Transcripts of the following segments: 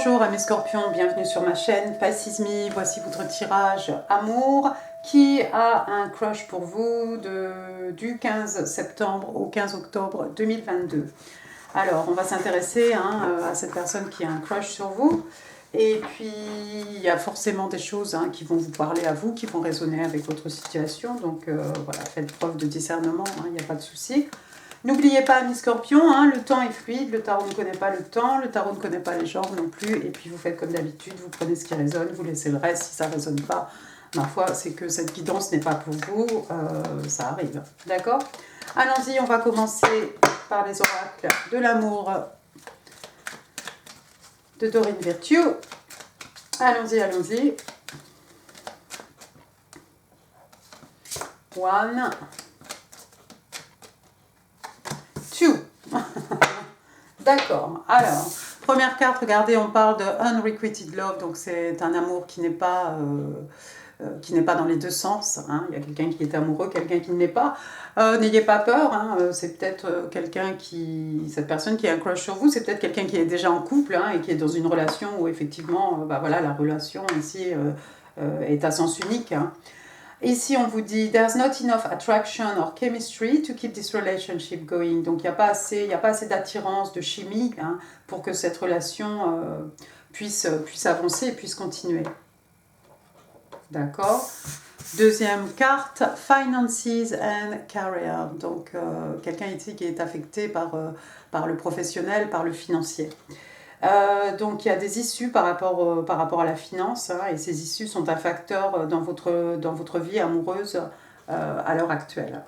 Bonjour à mes scorpions, bienvenue sur ma chaîne Pisces Me. Voici votre tirage amour. Qui a un crush pour vous du 15 septembre au 15 octobre 2022? Alors, on va s'intéresser à cette personne qui a un crush sur vous. Et puis, il y a forcément des choses qui vont vous parler à vous, qui vont résonner avec votre situation. Donc, voilà, faites preuve de discernement, il n'y a pas de souci. N'oubliez pas, mes scorpions, le temps est fluide, le tarot ne connaît pas le temps, le tarot ne connaît pas les genres non plus. Et puis, vous faites comme d'habitude, vous prenez ce qui résonne, vous laissez le reste. Si ça ne résonne pas, ma foi, c'est que cette guidance n'est pas pour vous, ça arrive. D'accord? Allons-y, on va commencer par les oracles de l'amour de Dorine Virtue. Allons-y, allons-y. One, two. D'accord. Alors, première carte, regardez, on parle de unrequited love, donc c'est un amour qui n'est pas dans les deux sens. Il y a quelqu'un qui est amoureux, quelqu'un qui ne l'est pas. N'ayez pas peur, c'est peut-être cette personne qui a un crush sur vous, c'est peut-être quelqu'un qui est déjà en couple et qui est dans une relation où effectivement, voilà, la relation ici est à sens unique. Ici, on vous dit « There's not enough attraction or chemistry to keep this relationship going ». Donc, il n'y a pas assez d'attirance, de chimie pour que cette relation puisse avancer et puisse continuer. D'accord. Deuxième carte, « Finances and Career ». Donc, quelqu'un ici qui est affecté par le professionnel, par le financier. Donc il y a des issues par rapport à la finance et ces issues sont un facteur dans votre vie amoureuse à l'heure actuelle.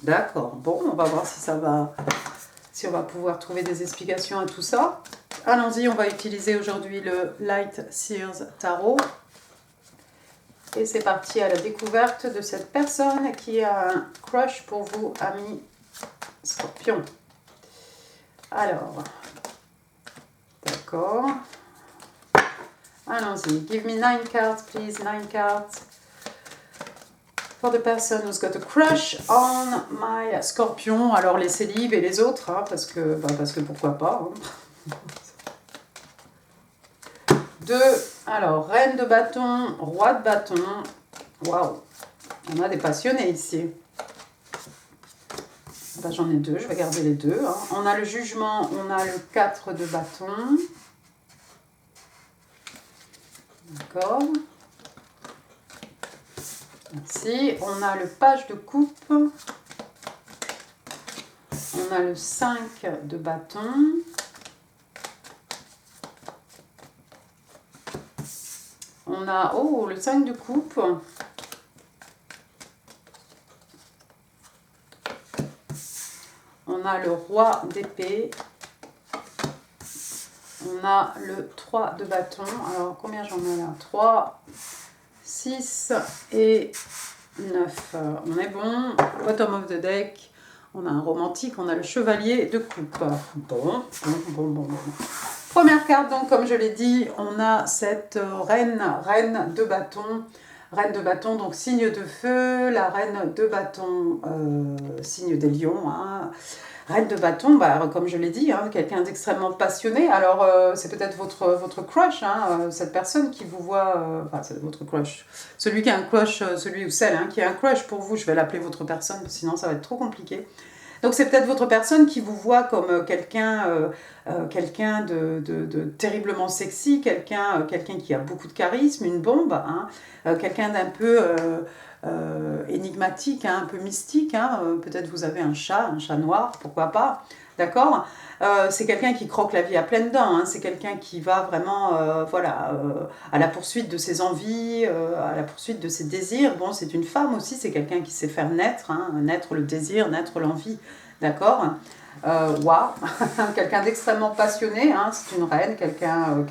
D'accord, bon, on va voir si on va pouvoir trouver des explications à tout ça. Allons-y, on va utiliser aujourd'hui le Light Seers Tarot. Et c'est parti à la découverte de cette personne qui a un crush pour vous, amis scorpions. Alors... D'accord. Allons-y. Give me 9 cards, please. 9 cards. For the person who's got a crush on my scorpion. Alors les célibes et les autres, parce que pourquoi pas. 2. Alors, reine de bâton, roi de bâton. Waouh. On a des passionnés ici. Ben, j'en ai 2, je vais garder les 2. On a le jugement, on a le 4 de bâton. D'accord. Merci. On a le page de coupe. On a le 5 de bâton. On a, le 5 de coupe. On a le roi d'épée. On a le 3 de bâton. Alors, combien j'en ai là? 3, 6 et 9. On est bon. Bottom of the deck. On a un romantique. On a le chevalier de coupe. Bon. Première carte, donc, comme je l'ai dit, on a cette reine de bâton. Reine de bâton, donc signe de feu, la reine de bâton, signe des lions. Reine de bâton, comme je l'ai dit, quelqu'un d'extrêmement passionné. Alors, c'est peut-être votre crush, cette personne qui vous voit... c'est votre crush. Celui qui a un crush, celui ou celle qui a un crush pour vous, je vais l'appeler votre personne, sinon ça va être trop compliqué. Donc, c'est peut-être votre personne qui vous voit comme quelqu'un de terriblement sexy, quelqu'un qui a beaucoup de charisme, une bombe, quelqu'un d'un peu énigmatique, un peu mystique. Peut-être vous avez un chat noir, pourquoi pas, d'accord. C'est quelqu'un qui croque la vie à pleines dents, c'est quelqu'un qui va vraiment à la poursuite de ses envies, à la poursuite de ses désirs. Bon, c'est une femme aussi, c'est quelqu'un qui sait faire naître, naître le désir, naître l'envie, d'accord. Waouh, quelqu'un d'extrêmement passionné, c'est une reine, quelqu'un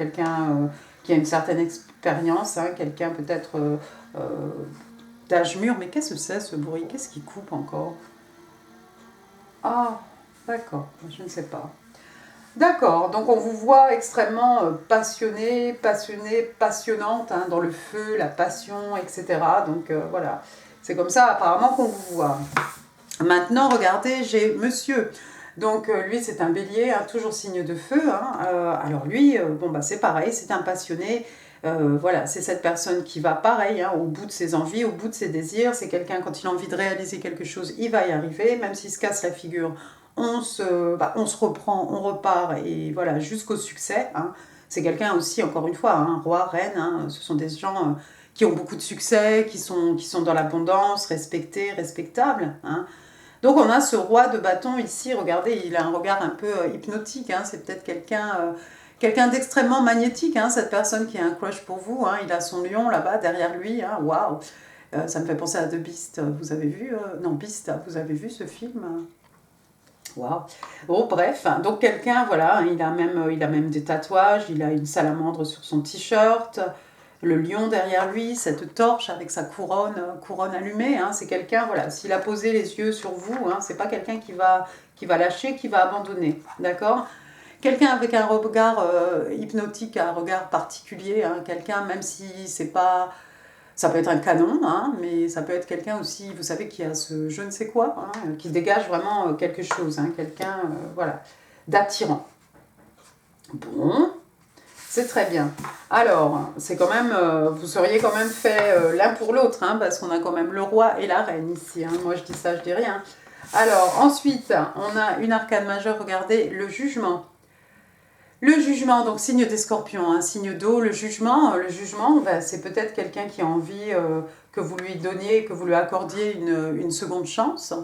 qui a une certaine expérience, quelqu'un peut-être d'âge mûr. Mais qu'est-ce que c'est ce bruit? Qu'est-ce qui coupe encore? Ah, d'accord, je ne sais pas. D'accord, donc on vous voit extrêmement passionné, passionnante, dans le feu, la passion, etc. Donc voilà, c'est comme ça apparemment qu'on vous voit. Maintenant, regardez, j'ai monsieur. Donc lui c'est un bélier, hein, toujours signe de feu, hein. Alors lui, bon bah c'est pareil, c'est un passionné. Voilà, c'est cette personne qui va pareil, hein, au bout de ses envies, au bout de ses désirs. C'est quelqu'un, quand il a envie de réaliser quelque chose, il va y arriver, même s'il se casse la figure, on se reprend, on repart, et voilà, jusqu'au succès, hein. C'est quelqu'un aussi, encore une fois, hein, roi, reine, hein, ce sont des gens qui ont beaucoup de succès, qui sont dans l'abondance, respectés, respectables, hein. Donc on a ce roi de bâton ici, regardez, il a un regard un peu hypnotique, hein. C'est peut-être quelqu'un d'extrêmement magnétique, hein, cette personne qui a un crush pour vous, hein. Il a son lion là-bas derrière lui, hein. Waouh. Ça me fait penser à The Beast, vous avez vu non, Beast, vous avez vu ce film? Waouh. Bon, bref, donc quelqu'un, voilà, il a même des tatouages, il a une salamandre sur son t-shirt, le lion derrière lui, cette torche avec sa couronne allumée, hein. C'est quelqu'un, voilà, s'il a posé les yeux sur vous, hein, c'est pas quelqu'un qui va lâcher, qui va abandonner, d'accord? Quelqu'un avec un regard hypnotique, un regard particulier, hein, quelqu'un, même si c'est pas... Ça peut être un canon, hein, mais ça peut être quelqu'un aussi, vous savez, qui a ce je ne sais quoi, hein, qui dégage vraiment quelque chose, hein, quelqu'un, voilà, d'attirant. Bon, c'est très bien. Alors, c'est quand même, vous seriez quand même fait l'un pour l'autre, hein, parce qu'on a quand même le roi et la reine ici, hein. Moi, je dis ça, je dis rien. Alors, ensuite, on a une arcane majeure, regardez, le jugement. Le jugement, donc signe des scorpions, hein, signe d'eau, le jugement, ben, c'est peut-être quelqu'un qui a envie que vous lui donniez, que vous lui accordiez une seconde chance,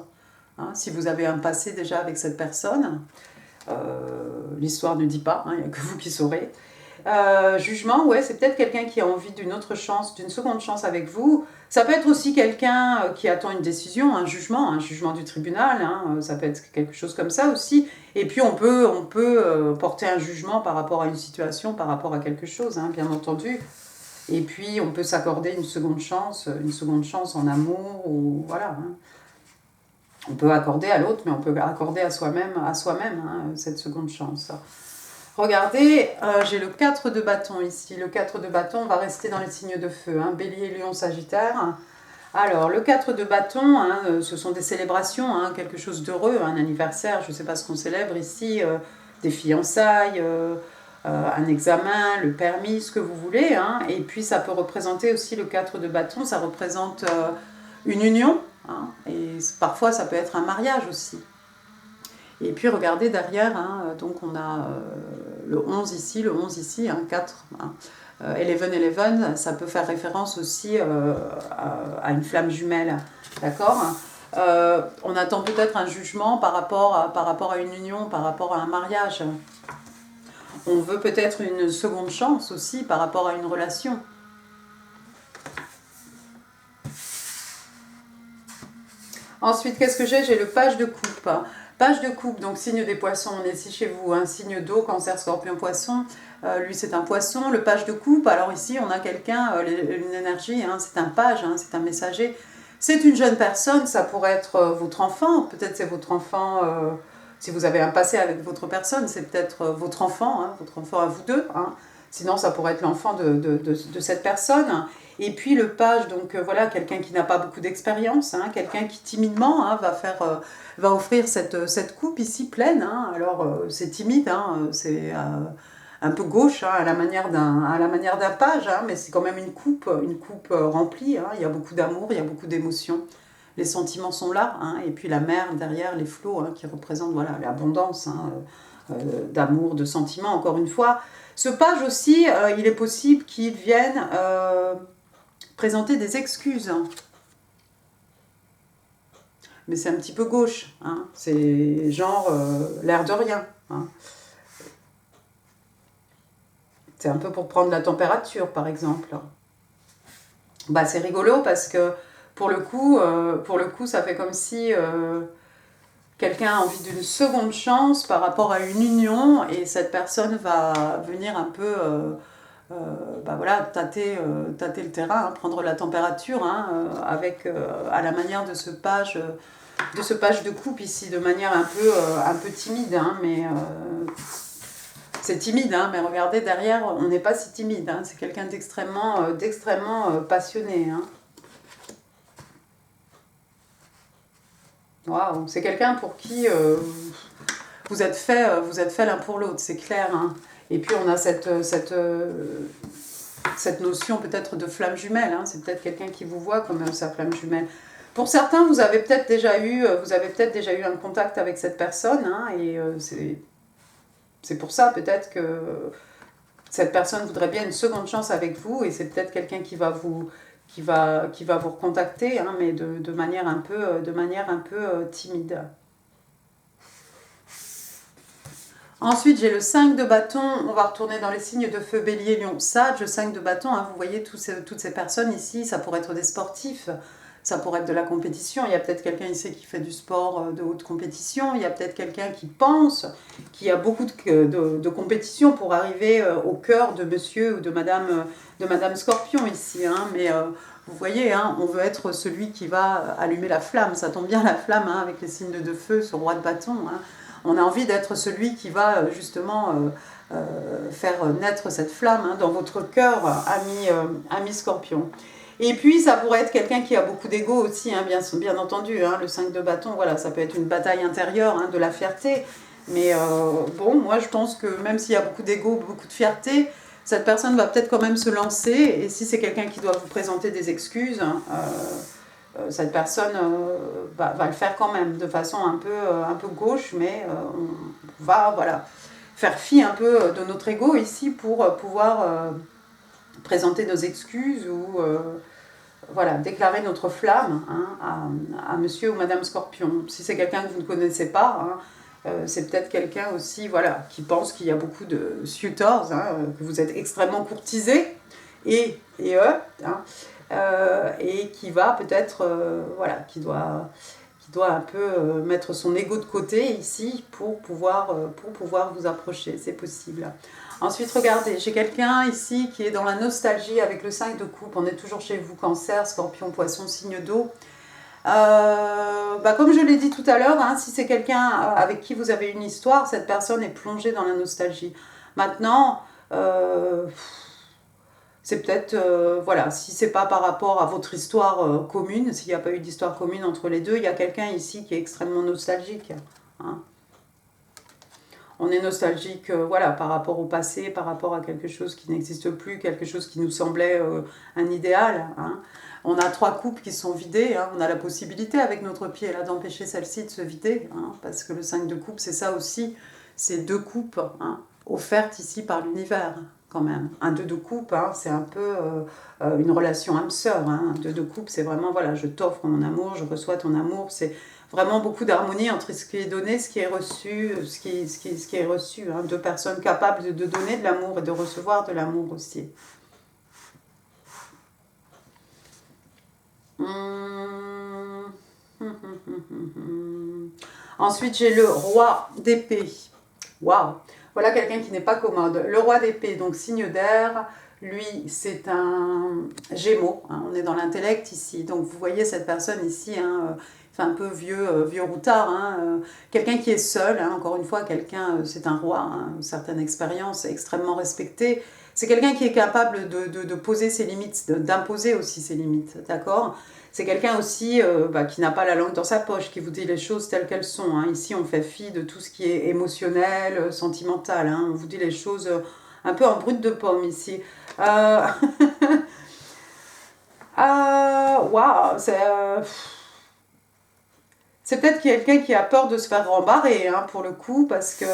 hein, si vous avez un passé déjà avec cette personne. L'histoire ne dit pas, hein, il n'y a que vous qui saurez. Jugement, ouais, c'est peut-être quelqu'un qui a envie d'une autre chance, d'une seconde chance avec vous. Ça peut être aussi quelqu'un qui attend une décision, un jugement du tribunal, hein, ça peut être quelque chose comme ça aussi. Et puis on peut porter un jugement par rapport à une situation, par rapport à quelque chose, hein, bien entendu. Et puis on peut s'accorder une seconde chance en amour, ou voilà, hein. On peut accorder à l'autre, mais on peut accorder à soi-même, hein, cette seconde chance. Regardez, j'ai le 4 de bâton ici. Le 4 de bâton, on va rester dans les signes de feu, hein, Bélier, Lion, Sagittaire. Alors, le 4 de bâton, hein, ce sont des célébrations, hein, quelque chose d'heureux, un anniversaire, je ne sais pas ce qu'on célèbre ici, des fiançailles, un examen, le permis, ce que vous voulez, hein. Et puis, ça peut représenter aussi le 4 de bâton, ça représente une union, hein, et parfois, ça peut être un mariage aussi. Et puis regardez derrière, hein, donc on a le 11 ici, hein, 4. Hein. 11, ça peut faire référence aussi à une flamme jumelle, d'accord? On attend peut-être un jugement par rapport à une union, par rapport à un mariage. On veut peut-être une seconde chance aussi par rapport à une relation. Ensuite, qu'est-ce que j'ai? J'ai le page de coupe. Page de coupe, donc signe des poissons, on est ici chez vous, un signe d'eau, cancer, scorpion, poisson. Lui, c'est un poisson. Le page de coupe, alors ici, on a quelqu'un, une énergie, hein, c'est un page, hein, c'est un messager. C'est une jeune personne, ça pourrait être votre enfant, peut-être c'est votre enfant, si vous avez un passé avec votre personne, c'est peut-être votre enfant à vous deux. Hein. Sinon, ça pourrait être l'enfant de cette personne. Et puis le page, donc voilà, quelqu'un qui n'a pas beaucoup d'expérience, hein, quelqu'un qui timidement hein, va offrir cette coupe ici pleine. Hein. Alors c'est timide, hein, c'est un peu gauche, hein, à la manière d'un page, hein, mais c'est quand même une coupe remplie. Hein. Il y a beaucoup d'amour, il y a beaucoup d'émotions. Les sentiments sont là, hein, et puis la mer derrière, les flots hein, qui représentent voilà, l'abondance hein, d'amour, de sentiments, encore une fois. Ce page aussi, il est possible qu'il vienne présenter des excuses. Mais c'est un petit peu gauche, hein. C'est genre l'air de rien. Hein. C'est un peu pour prendre la température, par exemple. Bah, c'est rigolo parce que pour le coup, ça fait comme si quelqu'un a envie d'une seconde chance par rapport à une union et cette personne va venir un peu bah voilà, tâter le terrain, hein, prendre la température hein, avec, à la manière de ce page de coupe ici, de manière un peu timide, hein, mais c'est timide, hein, mais regardez derrière, on n'est pas si timide, hein, c'est quelqu'un d'extrêmement passionné. Hein. Waouh, c'est quelqu'un pour qui vous êtes fait l'un pour l'autre, c'est clair. Hein. Et puis on a cette notion peut-être de flamme jumelle. Hein. C'est peut-être quelqu'un qui vous voit comme sa flamme jumelle. Pour certains, vous avez peut-être déjà eu un contact avec cette personne. Hein, et c'est pour ça peut-être que cette personne voudrait bien une seconde chance avec vous. Et c'est peut-être quelqu'un qui va vous recontacter, hein, mais de manière un peu timide. Ensuite, j'ai le 5 de bâton. On va retourner dans les signes de feu, bélier, lion, sage. Le 5 de bâton, hein, vous voyez toutes ces personnes ici, ça pourrait être des sportifs, ça pourrait être de la compétition. Il y a peut-être quelqu'un ici qui fait du sport de haute compétition. Il y a peut-être quelqu'un qui pense qu'il y a beaucoup de compétition pour arriver au cœur de monsieur ou de madame Scorpion ici. Hein, mais vous voyez, hein, on veut être celui qui va allumer la flamme. Ça tombe bien la flamme hein, avec les signes de feu, ce roi de bâton. Hein. On a envie d'être celui qui va justement faire naître cette flamme hein, dans votre cœur, ami Scorpion. Et puis, ça pourrait être quelqu'un qui a beaucoup d'ego aussi, hein, bien entendu. Hein, le 5 de bâton, voilà, ça peut être une bataille intérieure, hein, de la fierté. Mais bon, moi, je pense que même s'il y a beaucoup d'ego, beaucoup de fierté, cette personne va peut-être quand même se lancer. Et si c'est quelqu'un qui doit vous présenter des excuses, cette personne va le faire quand même, de façon un peu gauche, mais on va voilà, faire fi un peu de notre ego ici pour pouvoir présenter nos excuses ou voilà, déclarer notre flamme hein, à monsieur ou madame Scorpion. Si c'est quelqu'un que vous ne connaissez pas, hein, c'est peut-être quelqu'un aussi voilà, qui pense qu'il y a beaucoup de suitors, hein, que vous êtes extrêmement courtisé, et eux, hein, et qui va peut-être, voilà, qui doit un peu mettre son ego de côté ici pour pouvoir vous approcher, c'est possible. Ensuite, regardez, j'ai quelqu'un ici qui est dans la nostalgie avec le 5 de coupe. On est toujours chez vous, Cancer, Scorpion, Poisson, signe d'eau. Comme je l'ai dit tout à l'heure, hein, si c'est quelqu'un avec qui vous avez une histoire, cette personne est plongée dans la nostalgie. Maintenant, c'est peut-être, voilà, si c'est pas par rapport à votre histoire commune, s'il n'y a pas eu d'histoire commune entre les deux, il y a quelqu'un ici qui est extrêmement nostalgique. Hein. On est nostalgique voilà, par rapport au passé, par rapport à quelque chose qui n'existe plus, quelque chose qui nous semblait un idéal. Hein. On a 3 coupes qui sont vidées, hein. On a la possibilité avec notre pied là d'empêcher celle-ci de se vider, hein, parce que le 5 de coupe, c'est ça aussi, c'est 2 coupes hein, offertes ici par l'univers. Quand même. Un 2 de coupe, hein, c'est un peu une relation âme-sœur. Hein. Un 2 de coupe, c'est vraiment, voilà, je t'offre mon amour, je reçois ton amour. C'est vraiment beaucoup d'harmonie entre ce qui est donné, ce qui est reçu, ce qui est reçu. Hein. 2 personnes capables de donner de l'amour et de recevoir de l'amour aussi. Ensuite, j'ai le roi d'épée. Waouh! Voilà quelqu'un qui n'est pas commode. Le roi d'épée, donc signe d'air, lui, c'est un Gémeaux. Hein, on est dans l'intellect ici. Donc, vous voyez cette personne ici, hein, c'est un peu vieux routard. Hein, quelqu'un qui est seul, hein, encore une fois, quelqu'un, c'est un roi, hein, une certaine expérience, extrêmement respecté. C'est quelqu'un qui est capable de poser ses limites, d'imposer aussi ses limites, d'accord ? C'est quelqu'un aussi qui n'a pas la langue dans sa poche, qui vous dit les choses telles qu'elles sont. Hein. Ici, on fait fi de tout ce qui est émotionnel, sentimental. Hein. On vous dit les choses un peu en brut de pomme ici. Waouh, c'est peut-être quelqu'un qui a peur de se faire rembarrer, hein, pour le coup, parce que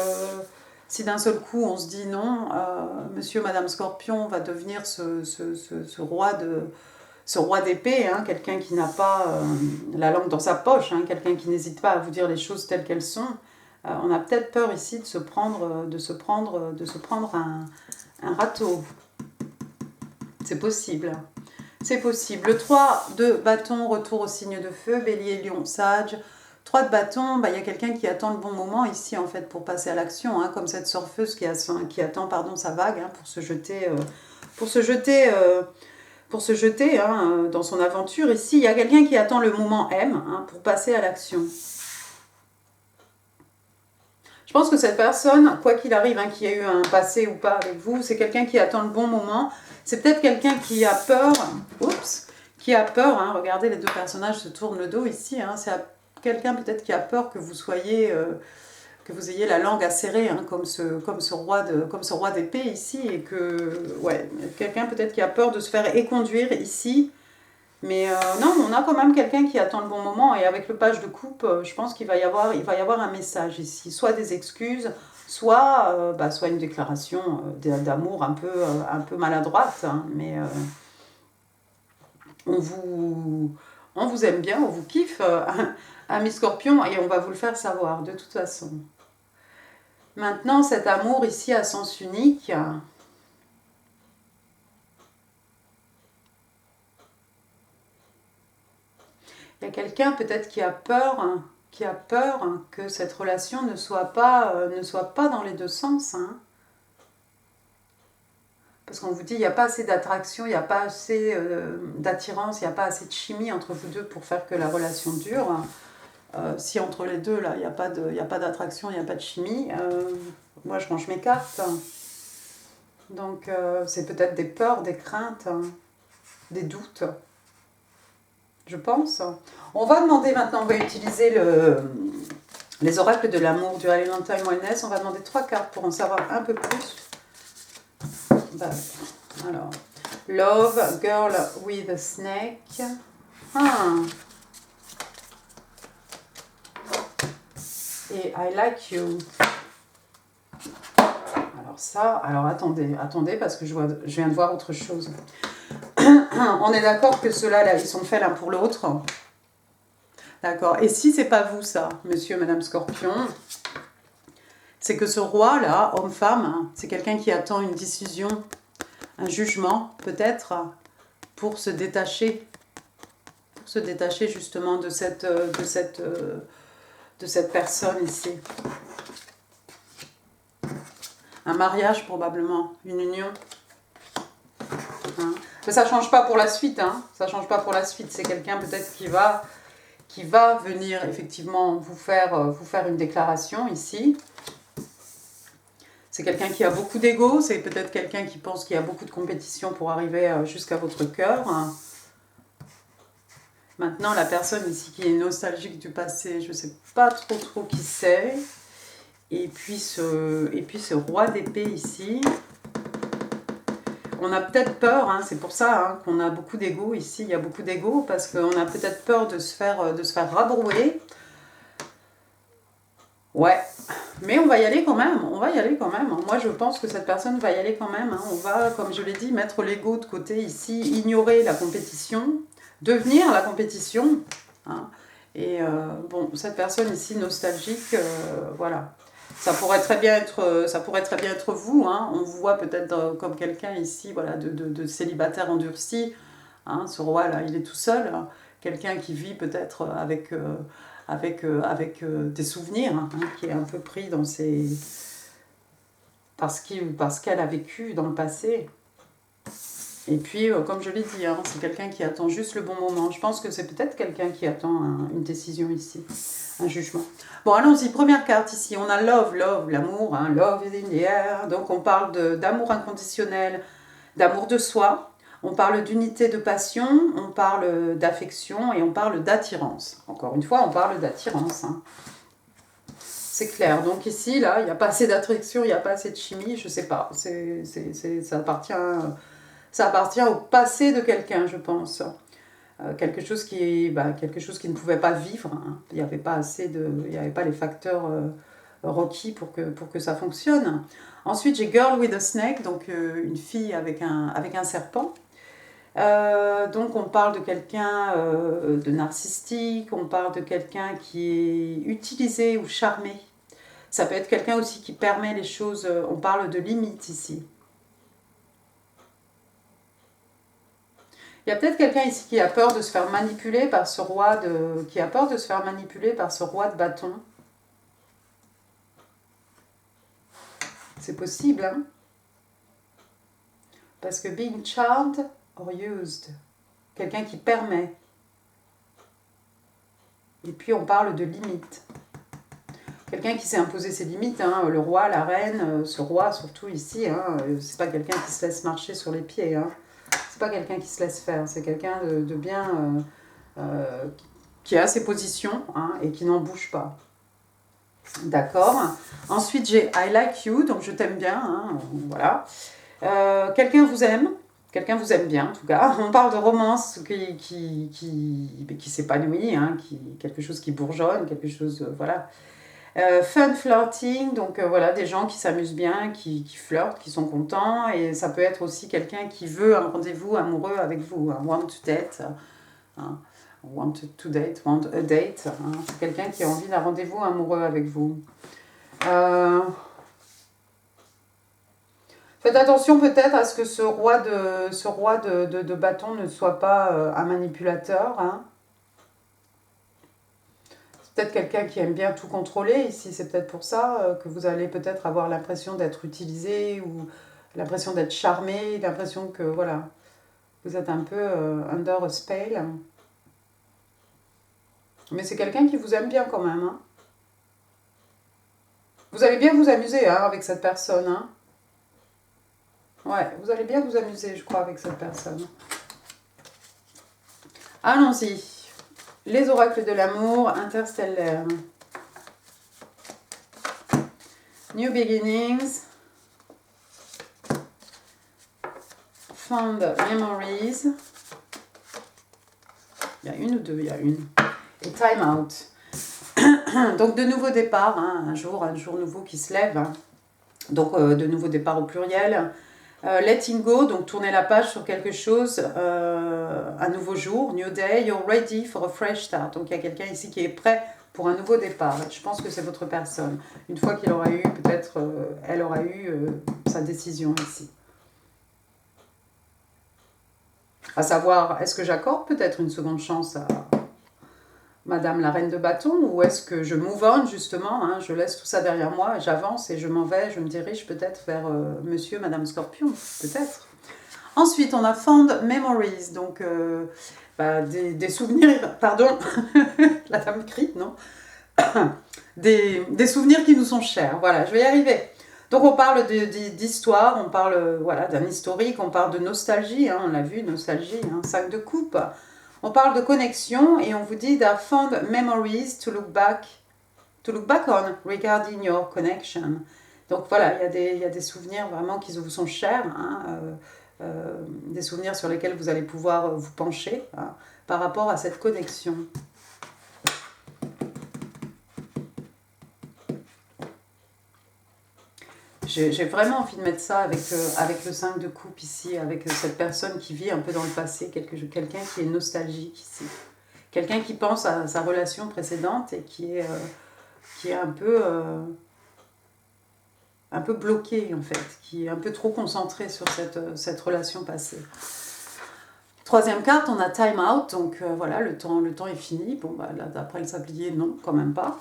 si d'un seul coup on se dit non, monsieur, madame Scorpion va devenir ce roi d'épée, hein, quelqu'un qui n'a pas la langue dans sa poche, hein, quelqu'un qui n'hésite pas à vous dire les choses telles qu'elles sont. On a peut-être peur ici de se prendre un râteau. C'est possible. C'est possible. Le 3 de bâton, retour au signe de feu, bélier, lion, sage. 3 de bâton, il y a quelqu'un qui attend le bon moment ici en fait pour passer à l'action, hein, comme cette surfeuse qui attend sa vague hein, pour se jeter hein, dans son aventure. Ici, il y a quelqu'un qui attend le moment M hein, pour passer à l'action. Je pense que cette personne, quoi qu'il arrive, hein, qu'il y ait eu un passé ou pas avec vous, c'est quelqu'un qui attend le bon moment. C'est peut-être quelqu'un qui a peur. Oups, qui a peur. Hein, regardez, les 2 personnages se tournent le dos ici. Hein, c'est quelqu'un peut-être qui a peur que vous soyez... que vous ayez la langue acérée, hein, comme ce roi d'épée ici, et que, ouais, quelqu'un peut-être qui a peur de se faire éconduire ici, mais non, on a quand même quelqu'un qui attend le bon moment, et avec le page de coupe, je pense qu'il va y avoir un message ici, soit des excuses, soit, soit une déclaration d'amour un peu maladroite, hein, mais on vous aime bien, on vous kiffe, amis Scorpion, et on va vous le faire savoir de toute façon. Maintenant, cet amour ici à sens unique, il y a quelqu'un peut-être qui a peur, que cette relation ne soit pas dans les deux sens. Hein. Parce qu'on vous dit, il n'y a pas assez d'attraction, il n'y a pas assez d'attirance, il n'y a pas assez de chimie entre vous deux pour faire que la relation dure. Si entre les deux, là, il n'y a pas d'attraction, il n'y a pas de chimie, moi je range mes cartes. Donc c'est peut-être des peurs, des craintes, des doutes, je pense. On va demander maintenant, on va utiliser les oracles de l'amour du Highland Time Wellness. On va demander 3 cartes pour en savoir un peu plus. Alors, Love, Girl with a Snake. Et I Like You. Alors attendez, parce que je viens de voir autre chose. On est d'accord que ceux-là, là, ils sont faits l'un pour l'autre. D'accord. Et si c'est pas vous, ça, monsieur, madame Scorpion, c'est que ce roi-là, homme-femme, hein, c'est quelqu'un qui attend une décision, un jugement, peut-être, pour se détacher. Justement de cette personne ici. Un mariage, probablement. Une union. Hein. Mais ça ne change pas pour la suite. Hein. Ça change pas pour la suite. C'est quelqu'un peut-être qui va venir effectivement vous faire une déclaration ici. C'est quelqu'un qui a beaucoup d'ego. C'est peut-être quelqu'un qui pense qu'il y a beaucoup de compétition pour arriver jusqu'à votre cœur. Hein. Maintenant, la personne ici qui est nostalgique du passé, je ne sais pas trop qui c'est. Et puis ce roi d'épée ici. On a peut-être peur, hein, c'est pour ça hein, qu'on a beaucoup d'ego ici. Il y a beaucoup d'ego parce qu'on a peut-être peur de se faire rabrouer. Ouais, mais on va y aller quand même. Moi, je pense que cette personne va y aller quand même. Hein. On va, comme je l'ai dit, mettre l'ego de côté ici, ignorer la compétition, devenir la compétition. Hein. Et bon, cette personne ici, nostalgique, voilà. Ça pourrait très bien être vous. Hein. On vous voit peut-être comme quelqu'un ici, voilà, de célibataire endurci. Hein. Ce roi-là, il est tout seul. Hein. Quelqu'un qui vit peut-être avec des souvenirs, hein, qui est un peu pris dans ses... parce qu'elle a vécu dans le passé. Et puis, comme je l'ai dit, hein, c'est quelqu'un qui attend juste le bon moment. Je pense que c'est peut-être quelqu'un qui attend une décision ici, un jugement. Bon, allons-y, première carte ici. On a Love, l'amour, hein, Love is in the air. Donc, on parle d'amour inconditionnel, d'amour de soi. On parle d'unité de passion, on parle d'affection et on parle d'attirance. Encore une fois, on parle d'attirance. Hein. C'est clair. Donc ici, là, il n'y a pas assez d'attraction, il n'y a pas assez de chimie, je ne sais pas. Ça appartient au passé de quelqu'un, je pense. Quelque chose qui ne pouvait pas vivre. Hein. Il n'y avait pas les facteurs requis pour que ça fonctionne. Ensuite, j'ai Girl with a Snake, donc une fille avec un serpent. Donc on parle de quelqu'un de narcissique, on parle de quelqu'un qui est utilisé ou charmé. Ça peut être quelqu'un aussi qui permet les choses, on parle de limites ici. Il y a peut-être quelqu'un ici qui a peur de se faire manipuler par ce roi de bâton. C'est possible, hein? Parce que being charmed or used, quelqu'un qui permet. Et puis on parle de limites. Quelqu'un qui s'est imposé ses limites, hein, le roi, la reine, ce roi surtout ici, hein, c'est pas quelqu'un qui se laisse marcher sur les pieds. Hein. C'est pas quelqu'un qui se laisse faire, c'est quelqu'un de bien qui a ses positions hein, et qui n'en bouge pas. D'accord. Ensuite, j'ai I like you, donc je t'aime bien. Hein, voilà. Quelqu'un vous aime. Quelqu'un vous aime bien, en tout cas. On parle de romance qui s'épanouit, hein, quelque chose qui bourgeonne, quelque chose, voilà. Fun flirting, donc voilà, des gens qui s'amusent bien, qui flirtent, qui sont contents. Et ça peut être aussi quelqu'un qui veut un rendez-vous amoureux avec vous, un want to date. Hein, want to date, want a date. Hein, c'est quelqu'un qui a envie d'un rendez-vous amoureux avec vous. Faites attention peut-être à ce que ce roi de bâton ne soit pas un manipulateur. Hein. C'est peut-être quelqu'un qui aime bien tout contrôler ici. C'est peut-être pour ça que vous allez peut-être avoir l'impression d'être utilisé ou l'impression d'être charmé, l'impression que voilà, vous êtes un peu under a spell. Mais c'est quelqu'un qui vous aime bien quand même. Hein. Vous allez bien vous amuser hein, avec cette personne. Hein. Ouais, vous allez bien vous amuser, je crois, avec cette personne. Allons-y. Les oracles de l'amour interstellaires. New beginnings. Fond memories. Il y a une ou deux, il y a une. Et time out. Donc de nouveaux départs, hein, un jour nouveau qui se lève. Hein. Donc de nouveaux départs au pluriel. Letting go, donc tourner la page sur quelque chose, un nouveau jour, new day, you're ready for a fresh start. Donc il y a quelqu'un ici qui est prêt pour un nouveau départ. Je pense que c'est votre personne. Une fois qu'il aura eu, peut-être, elle aura eu sa décision ici. À savoir, est-ce que j'accorde peut-être une seconde chance à Madame la Reine de Bâton ou est-ce que je move on justement, hein, je laisse tout ça derrière moi, j'avance et je m'en vais, je me dirige peut-être vers Monsieur, Madame Scorpion, peut-être. Ensuite, on a Fond Memories, donc des souvenirs, pardon, la dame crie, non des souvenirs qui nous sont chers, voilà, je vais y arriver. Donc on parle d'histoire, on parle voilà, d'un historique, on parle de nostalgie, hein, on l'a vu, nostalgie, hein, 5 de coupe. On parle de connexion et on vous dit that fond memories to look back on regarding your connection. Donc voilà, il y a des souvenirs vraiment qui vous sont chers, hein, des souvenirs sur lesquels vous allez pouvoir vous pencher hein, par rapport à cette connexion. J'ai vraiment envie de mettre ça avec le 5 de coupe ici, avec cette personne qui vit un peu dans le passé, quelqu'un qui est nostalgique ici. Quelqu'un qui pense à sa relation précédente et qui est un peu bloqué en fait, qui est un peu trop concentré sur cette relation passée. Troisième carte, on a time out, donc voilà, le temps est fini. Bon, bah, là, d'après le sablier, non, quand même pas.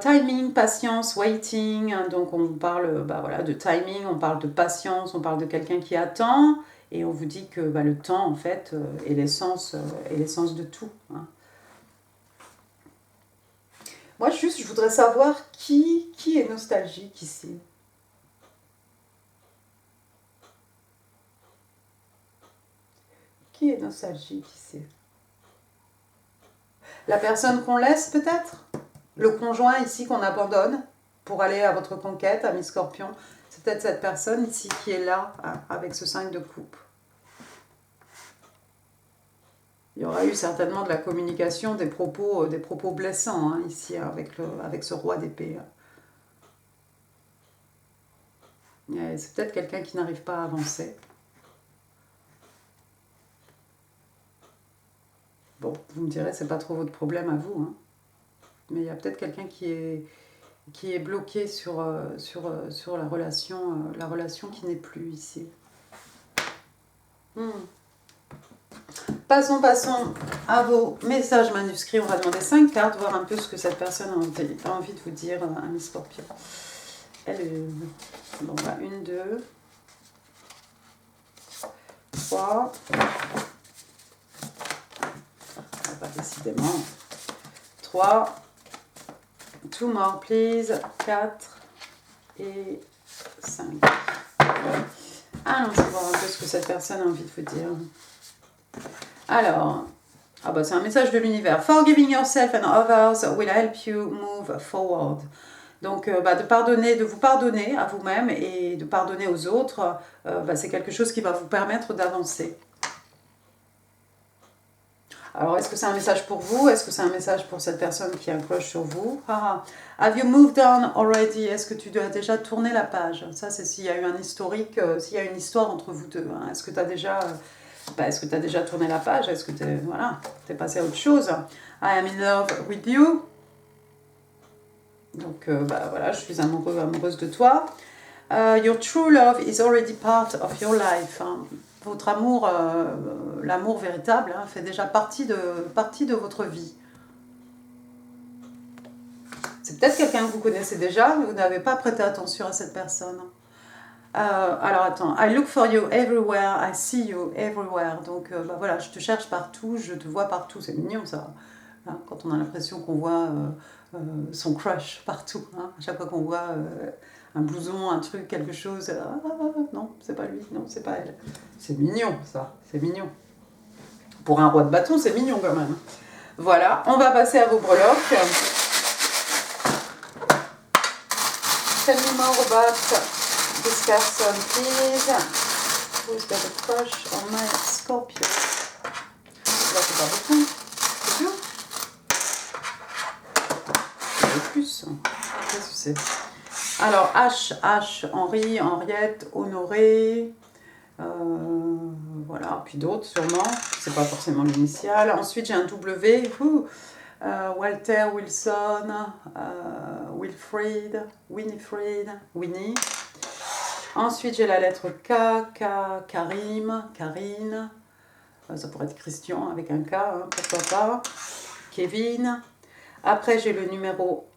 Timing, patience, waiting, hein, donc on parle voilà, de timing, on parle de patience, on parle de quelqu'un qui attend, et on vous dit que le temps, en fait, est l'essence de tout. Hein. Moi, juste, je voudrais savoir qui est nostalgique ici. Qui est nostalgique ici? La personne qu'on laisse, peut-être? Le conjoint ici qu'on abandonne pour aller à votre conquête, ami Scorpion, c'est peut-être cette personne ici qui est là, hein, avec ce 5 de coupe. Il y aura eu certainement de la communication, des propos blessants, hein, ici, avec ce roi d'épée. C'est peut-être quelqu'un qui n'arrive pas à avancer. Bon, vous me direz, c'est pas trop votre problème à vous, hein. Mais il y a peut-être quelqu'un qui est bloqué sur la relation qui n'est plus ici. Passons à vos messages manuscrits. On va demander 5 cartes, voir un peu ce que cette personne a envie de vous dire, ami Scorpion. Bon, bah, 1, 2, 3. Pas décidément. 3. 2 more, please. 4 et 5. Allons voir un peu ce que cette personne a envie de vous dire. Alors, Ah bah c'est un message de l'univers. Forgiving yourself and others will help you move forward. Donc de pardonner, de vous pardonner à vous-même et de pardonner aux autres, c'est quelque chose qui va vous permettre d'avancer. Alors, est-ce que c'est un message pour vous? Est-ce que c'est un message pour cette personne qui a un crush sur vous? Have you moved on already? Est-ce que tu as déjà tourné la page? Ça, c'est s'il y a eu un historique, s'il y a une histoire entre vous deux. Hein. Est-ce que tu as déjà... est-ce que tu as déjà tourné la page? Est-ce que tu es passé à autre chose? I am in love with you. Donc, voilà, je suis amoureuse de toi. Your true love is already part of your life. Hein. Votre amour, l'amour véritable, hein, fait déjà partie de votre vie. C'est peut-être quelqu'un que vous connaissez déjà, mais vous n'avez pas prêté attention à cette personne. Alors attends, I look for you everywhere, I see you everywhere. Donc voilà, je te cherche partout, je te vois partout. C'est mignon ça. Hein, quand on a l'impression qu'on voit son crush partout. Hein, à chaque fois qu'on voit un blouson, un truc, quelque chose. Non, c'est pas lui, non, c'est pas elle. C'est mignon ça, c'est mignon. Pour un roi de bâton, c'est mignon quand même. Voilà, on va passer à vos breloques. Tell me more about this person, please. Who's got a crush on my Scorpio? Là, c'est pas beaucoup. C'est bien. C'est plus. Qu'est-ce que c'est? Alors, H, Henri, Henriette, Honoré. Voilà, puis d'autres sûrement. C'est pas forcément l'initiale. Ensuite, j'ai un W. Walter, Wilson, Wilfried, Winifred, Winnie. Ensuite, j'ai la lettre K, Karim, Karine. Ça pourrait être Christian avec un K, hein, pourquoi pas. Kevin. Après, j'ai le numéro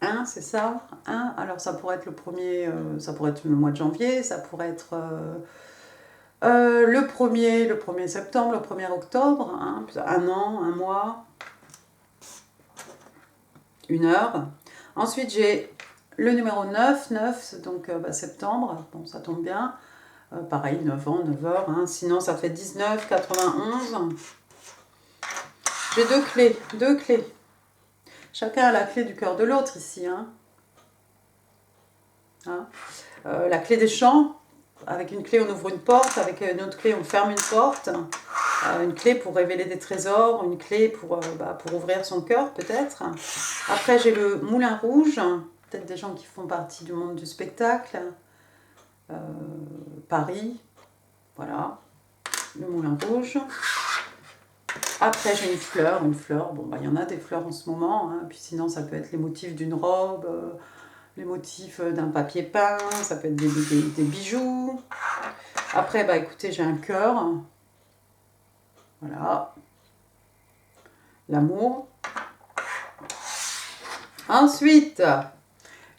1, c'est ça 1, alors ça pourrait être le premier, ça pourrait être le mois de janvier, ça pourrait être le 1er septembre, le 1er octobre, hein, un an, un mois, une heure. Ensuite, j'ai le numéro 9, donc septembre, bon, ça tombe bien. Pareil, 9 ans, 9 heures, hein. Sinon ça fait 19, 91. J'ai deux clés. Chacun a la clé du cœur de l'autre ici. Hein. La clé des champs, avec une clé on ouvre une porte, avec une autre clé on ferme une porte. Une clé pour révéler des trésors, une clé pour ouvrir son cœur peut-être. Après j'ai le moulin rouge, peut-être des gens qui font partie du monde du spectacle. Paris, voilà, le moulin rouge. Après j'ai une fleur, bon il y en a des fleurs en ce moment, hein. Puis sinon ça peut être les motifs d'une robe, les motifs d'un papier peint, ça peut être des bijoux. Après écoutez, j'ai un cœur, voilà, l'amour. Ensuite,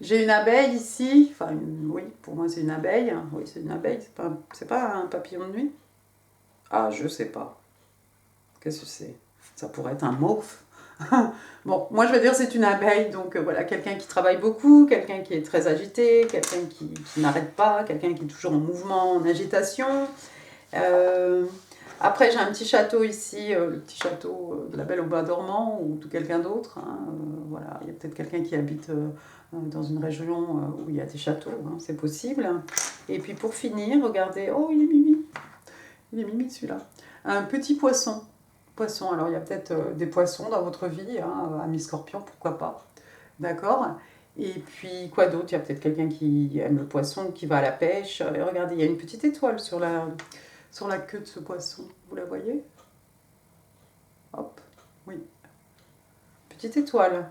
j'ai une abeille ici, enfin oui, pour moi c'est une abeille, oui c'est une abeille, c'est pas un papillon de nuit. Ah, je sais pas. Qu'est-ce que c'est? Ça pourrait être un mauve. Bon, moi je vais dire c'est une abeille, donc voilà, quelqu'un qui travaille beaucoup, quelqu'un qui est très agité, quelqu'un qui n'arrête pas, quelqu'un qui est toujours en mouvement, en agitation. Après j'ai un petit château ici, le petit château de la Belle au Bois dormant, ou de quelqu'un d'autre. Hein, voilà, il y a peut-être quelqu'un qui habite dans une région où il y a des châteaux, hein, c'est possible. Et puis pour finir, regardez, oh il est mimi celui-là. Un petit poisson. Alors il y a peut-être des poissons dans votre vie, hein, ami Scorpion, pourquoi pas. D'accord. Et puis quoi d'autre? Il y a peut-être quelqu'un qui aime le poisson, qui va à la pêche. Et regardez, il y a une petite étoile sur la queue de ce poisson. Vous la voyez? Hop, oui. Petite étoile.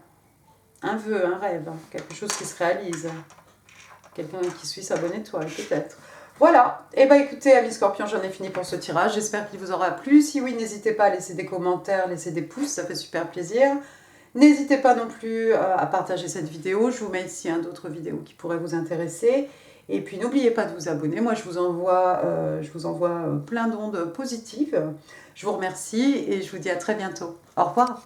Un vœu, un rêve, quelque chose qui se réalise. Quelqu'un qui suit sa bonne étoile, peut-être. Voilà, et écoutez, amis Scorpions, j'en ai fini pour ce tirage, j'espère qu'il vous aura plu. Si oui, n'hésitez pas à laisser des commentaires, laisser des pouces, ça fait super plaisir. N'hésitez pas non plus à partager cette vidéo, je vous mets ici d'autres vidéos qui pourraient vous intéresser. Et puis n'oubliez pas de vous abonner, moi je vous envoie plein d'ondes positives. Je vous remercie et je vous dis à très bientôt. Au revoir.